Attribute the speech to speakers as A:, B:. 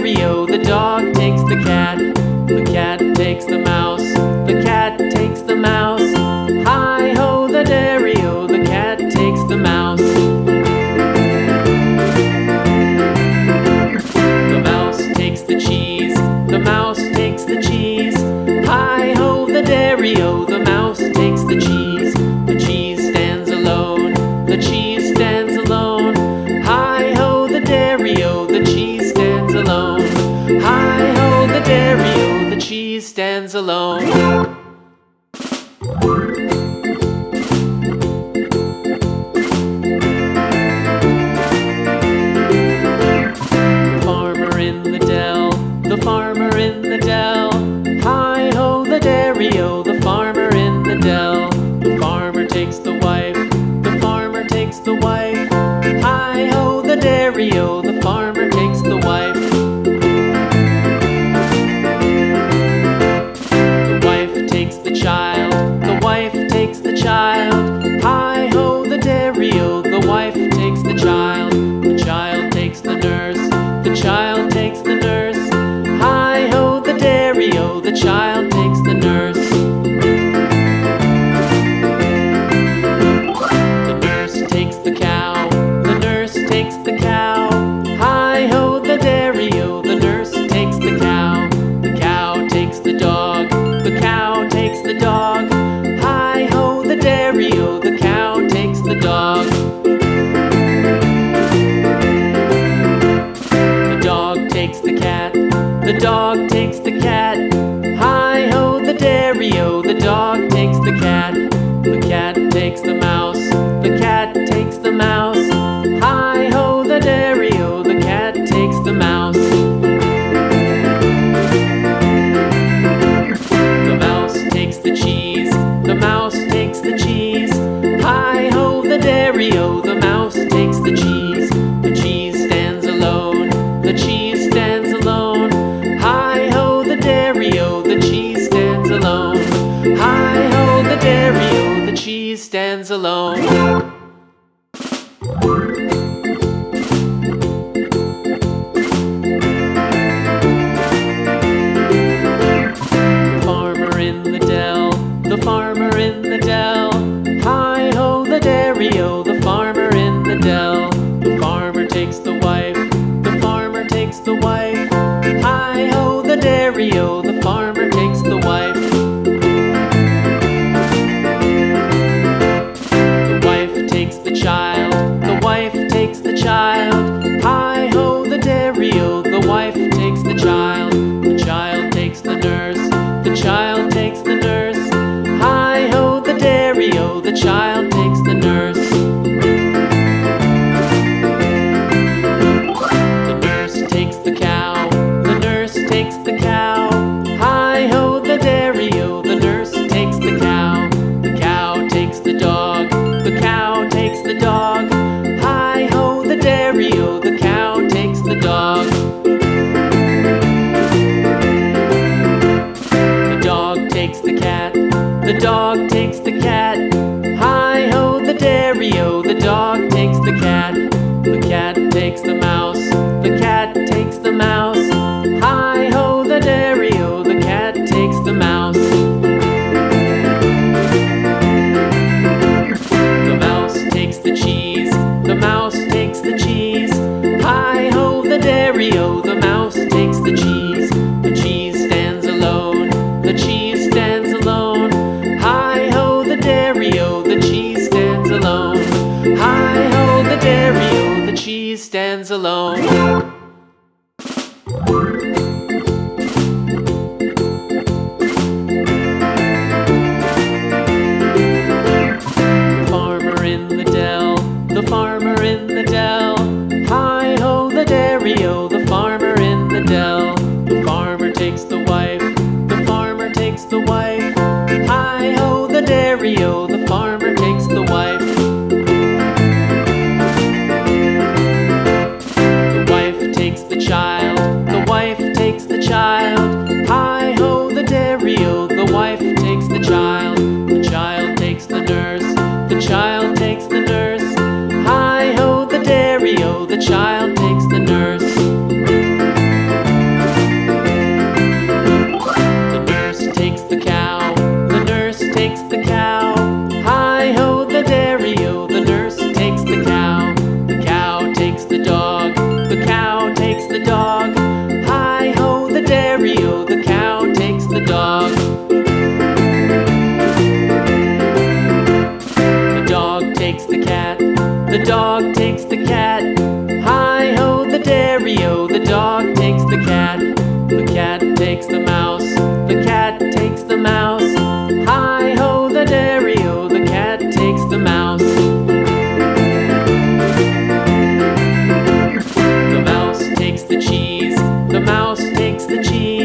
A: dairy-o, the dog takes the cat. The cat takes the mouse. The cat takes the mouse. Hi-ho, the dairy-o, the cat takes the mouse. The mouse takes the cheese. The mouse takes the cheese. Hi-ho, the dairy-o, the mouse takes the cheese. The cheese stands alone. The cheese stands alone. Hi-ho, the dairy-o, the cheese stands alone. Hi-ho, the dairy-o, the cheese stands alone. The farmer in the dell. Hi-ho, the dairy-o, the farmer in the dell. The farmer takes the wife. The farmer takes the wife. Hi-ho, the dairy-o, the farmer takes the wife. The wife takes the child. The wife takes the child. Hi-ho, the dairy-o, the wife takes the child. The child takes the nurse. The child takes the nurse. Hi-ho, the dairy-o, the child takes the nurse. The nurse takes the cow. The nurse takes the cow. Hi-ho, the dairy-o, the nurse takes the cow. The cow takes the dog. The cow takes the dog. Hi-ho, the dairy-o, the cow takes the dog. The dog takes the cat. The dog takes the cat. Hi-ho, the dairy-o, the dog takes the cat. The cat takes the mouse. The cat takes the mouse. Hi-ho, the dairy-o, the cat takes the mouse. The mouse takes the cheese. The mouse takes the cheese. Hi-ho, the dairy-o, the mouse takes the cheese. The cheese stands alone. The cheese stands alone. Hi-ho, the dairy-o, the cheese stands alone. Hi-ho, the dairy-o, the cheese stands alone. The farmer in the dell. The farmer in the dell. Hi-ho, the dairy-o, the farmer in the dell. The farmer takes the wife. The farmer takes the wife. Hi-ho, the dairy-o, the farmer takes the wife. The wife takes the child. The wife takes the child. Hi-ho, the dairy-o, the wife takes the child. The child takes the nurse. The child takes the nurse. Hi-ho, the dairy-o, the child takes the nurse. The nurse takes the cow. The nurse takes the cow. Hi-ho, the dairy-o, the nurse takes the cow. The cow takes the dog. The cow takes the dog. Hi-ho, the dairy-o, the cow takes the dog. The dog takes the cat. The dog takes the cat. Hi-ho, the dairy-o, the dog takes the cat. The cat takes the mouse. The cat takes the mouse. Hi-ho, the dairy-o, the cat takes the mouse. The mouse takes the cheese. The mouse takes the cheese. Hi-ho, the dairy-o, the mouse takes the cheese. The cheese stands alone. The cheese stands alone. Hi-ho, the dairy-o, the cheese stands alone. Hi-ho, the dairy-o, the cheese stands alone. The farmer in the dell. The farmer in the dell. Hi-ho, the dairy-o, the farmer in the dell. The farmer takes the wife. The farmer takes the wife. Hi-ho, the dairy-o, the farmer takes the wife. The wife takes the child. The wife takes the child. Hi-ho, the dairy-o, the wife takes the child. The child takes the nurse. The child takes the nurse. Hi-ho, the dairy-o, the child takes the nurse. dairy-o, the cow takes the dog. The dog takes the cat, the dog takes the cat. Hi-ho, the dairy-o, the dog takes the cat. The cat takes the mouse, the cat takes the mouse. Hi-ho, the dairy-o, the cat takes the mouse. The mouse takes the cheese, the mouse takes the cheese.